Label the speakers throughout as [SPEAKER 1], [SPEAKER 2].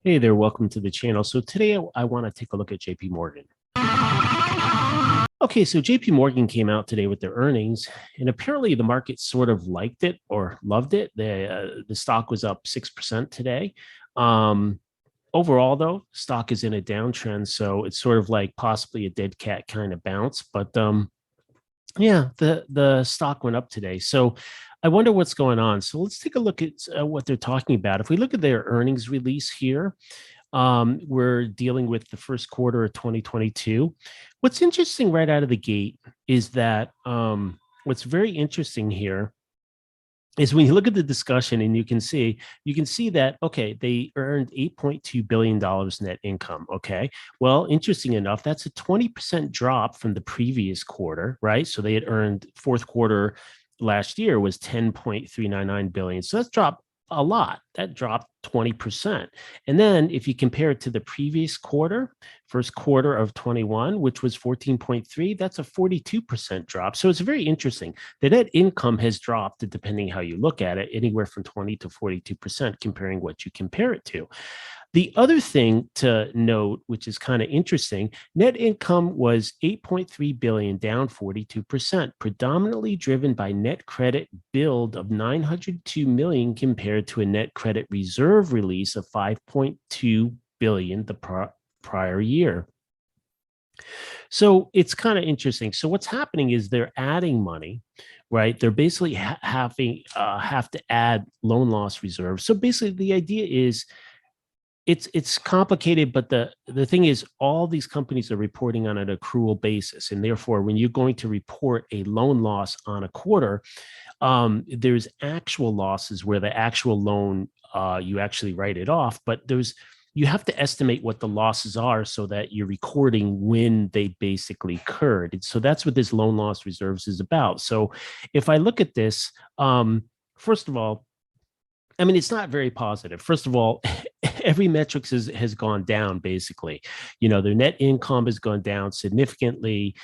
[SPEAKER 1] Hey there, welcome to the channel. So today I want to take a look at JP Morgan. Okay, so JP Morgan came out today with their earnings, and apparently the market sort of liked it or loved it. The stock was up 6% today. Um, Overall, though, stock is in a downtrend, so it's sort of like possibly a dead cat kind of bounce. But yeah, the stock went up today. So I wonder what's going on. So let's take a look at what they're talking about. If we look at their earnings release here, we're dealing with the first quarter of 2022. What's interesting right out of the gate is that what's very interesting here is when you look at the discussion and you can see that okay, they earned $8.2 billion net income. Okay, well, interesting enough, that's a 20% drop from the previous quarter, right? So they had earned fourth quarter last year was 10.399 billion, so that's dropped a lot. That dropped 20%. And then if you compare it to the previous quarter, first quarter of 21, which was 14.3, that's a 42% drop. So it's very interesting. The net income has dropped, depending how you look at it, anywhere from 20 to 42%, comparing what you compare it to. The other thing to note, which is kind of interesting, net income was 8.3 billion, down 42%, predominantly driven by net credit build of 902 million compared to a net credit reserve release of 5.2 billion the prior year. So it's kind of interesting. So what's happening is they're adding money, right? They're basically having have to add loan loss reserves. So basically, the idea is it's complicated, but the thing is, all these companies are reporting on an accrual basis, and therefore, when you're going to report a loan loss on a quarter, there's actual losses where the actual loan you actually write it off, but there's you have to estimate what the losses are so that you're recording when they basically occurred. And so that's what this loan loss reserves is about. So if I look at this, first of all, I mean, it's not very positive. First of all, every metrics has gone down, basically. You know, their net income has gone down significantly.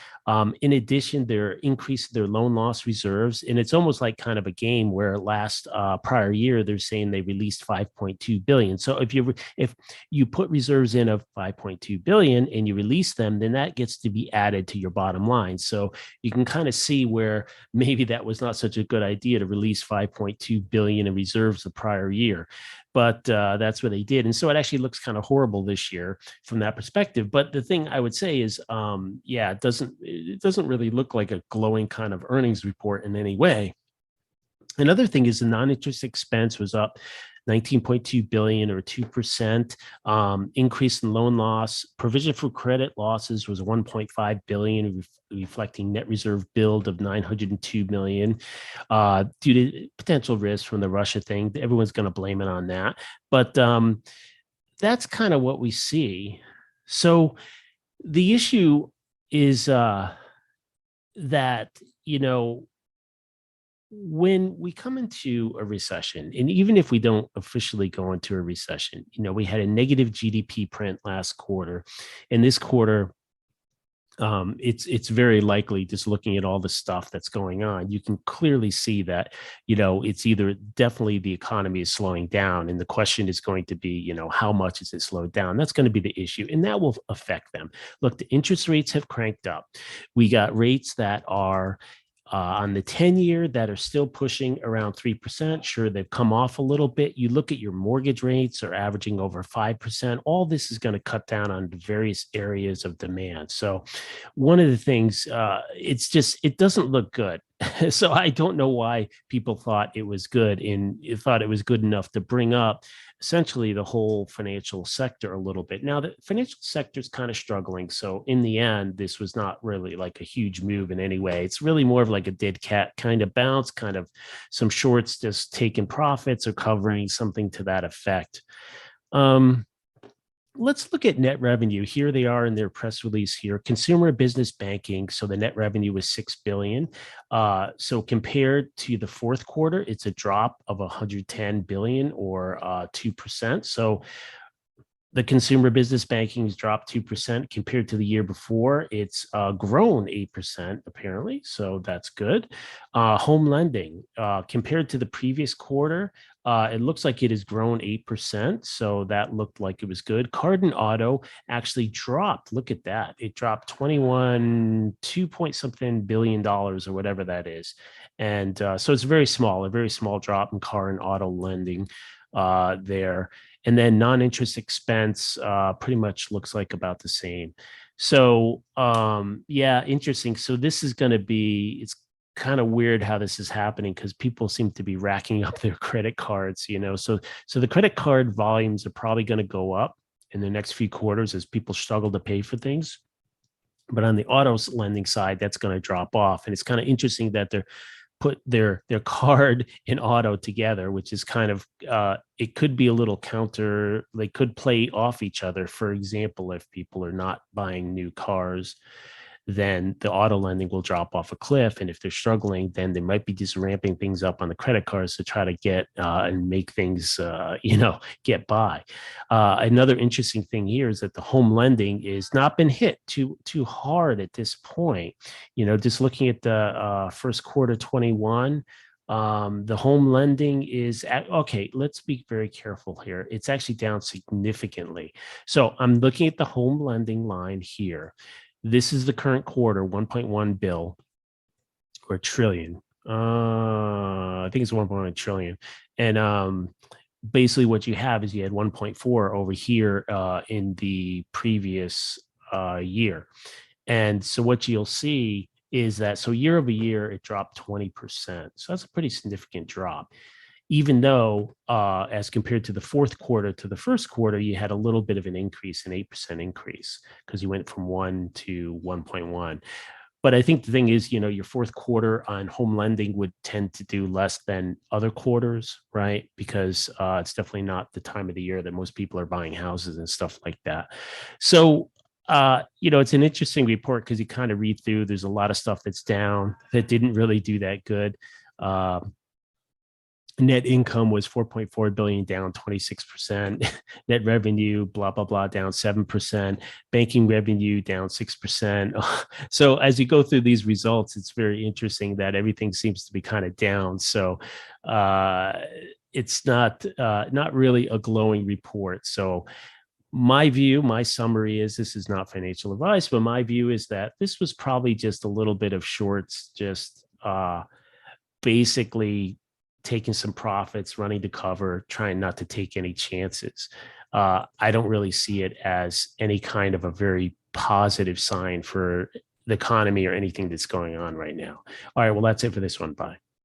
[SPEAKER 1] In addition, they're increasing their loan loss reserves. And it's almost like kind of a game where last prior year, they're saying they released 5.2 billion. So if you put reserves in of 5.2 billion and you release them, then that gets to be added to your bottom line. So you can kind of see where maybe that was not such a good idea to release 5.2 billion in reserves the prior year, but that's what they did. And so it actually looks kind of horrible this year from that perspective. But the thing I would say is, yeah, it doesn't really look like a glowing kind of earnings report in any way. Another thing is the non-interest expense was up 19.2 billion or 2%. Increase in loan loss. Provision for credit losses was 1.5 billion, reflecting net reserve build of 902 million due to potential risk from the Russia thing. Everyone's going to blame it on that. But that's kind of what we see. So the issue is that, you know, when we come into a recession, and even if we don't officially go into a recession, you know, we had a negative GDP print last quarter, and this quarter, it's very likely, just looking at all the stuff that's going on, you can clearly see that, you know, it's either definitely the economy is slowing down, and the question is going to be, you know, how much is it slowed down? That's going to be the issue, and that will affect them. Look, the interest rates have cranked up. We got rates that are on the 10-year that are still pushing around 3%. Sure, they've come off a little bit. You look at your mortgage rates are averaging over 5%. All this is going to cut down on various areas of demand. So one of the things, it doesn't look good. So I don't know why people thought it was good and thought it was good enough to bring up essentially the whole financial sector a little bit. Now, the financial sector is kind of struggling. So in the end, this was not really like a huge move in any way. It's really more of like a dead cat kind of bounce, kind of some shorts just taking profits or covering, something to that effect. Um, let's look at net revenue. Here they are in their press release here. Consumer business banking. So the net revenue was 6 billion. So compared to the fourth quarter, it's a drop of 110 billion or 2%. So The consumer business banking has dropped 2% compared to the year before. It's grown 8%, apparently. So that's good. Home lending, compared to the previous quarter, it looks like it has grown 8%. So that looked like it was good. Card and auto actually dropped. Look at that. It dropped 2 point something billion dollars or whatever that is. And so it's a very small drop in car and auto lending there. And then non-interest expense pretty much looks like about the same. So yeah, interesting. So this is going to be, it's kind of weird how this is happening because people seem to be racking up their credit cards, you know. So the credit card volumes are probably going to go up in the next few quarters as people struggle to pay for things. But on the auto lending side, that's going to drop off. And it's kind of interesting that they're put their card and auto together, which is kind of it could be a little counter. They could play off each other. For example, if people are not buying new cars, then the auto lending will drop off a cliff. And if they're struggling, then they might be just ramping things up on the credit cards to try to get and make things, get by. Another interesting thing here is that the home lending is not been hit too hard at this point. You know, just looking at the first quarter 21, the home lending is okay. Let's be very careful here. It's actually down significantly. So I'm looking at the home lending line here. This is the current quarter, 1.1 bill or trillion. I think it's 1.1 trillion. And basically what you have is you had 1.4 over here in the previous year. And so what you'll see is that, so year over year, it dropped 20%. So that's a pretty significant drop. Even though, as compared to the fourth quarter to the first quarter, you had a little bit of an increase, an 8% increase, because you went from 1 to 1.1. But I think the thing is, you know, your fourth quarter on home lending would tend to do less than other quarters, right? Because it's definitely not the time of the year that most people are buying houses and stuff like that. So, it's an interesting report because you kind of read through, there's a lot of stuff that's down that didn't really do that good. Net income was 4.4 billion, down 26%. Net revenue, blah blah blah, down 7%. Banking revenue down 6%. So as you go through these results, it's very interesting that everything seems to be kind of down. So it's not really a glowing report. So my view, my summary is, this is not financial advice, but my view is that this was probably just a little bit of shorts, just basically taking some profits, running to cover, trying not to take any chances. I don't really see it as any kind of a very positive sign for the economy or anything that's going on right now. All right, well, that's it for this one. Bye.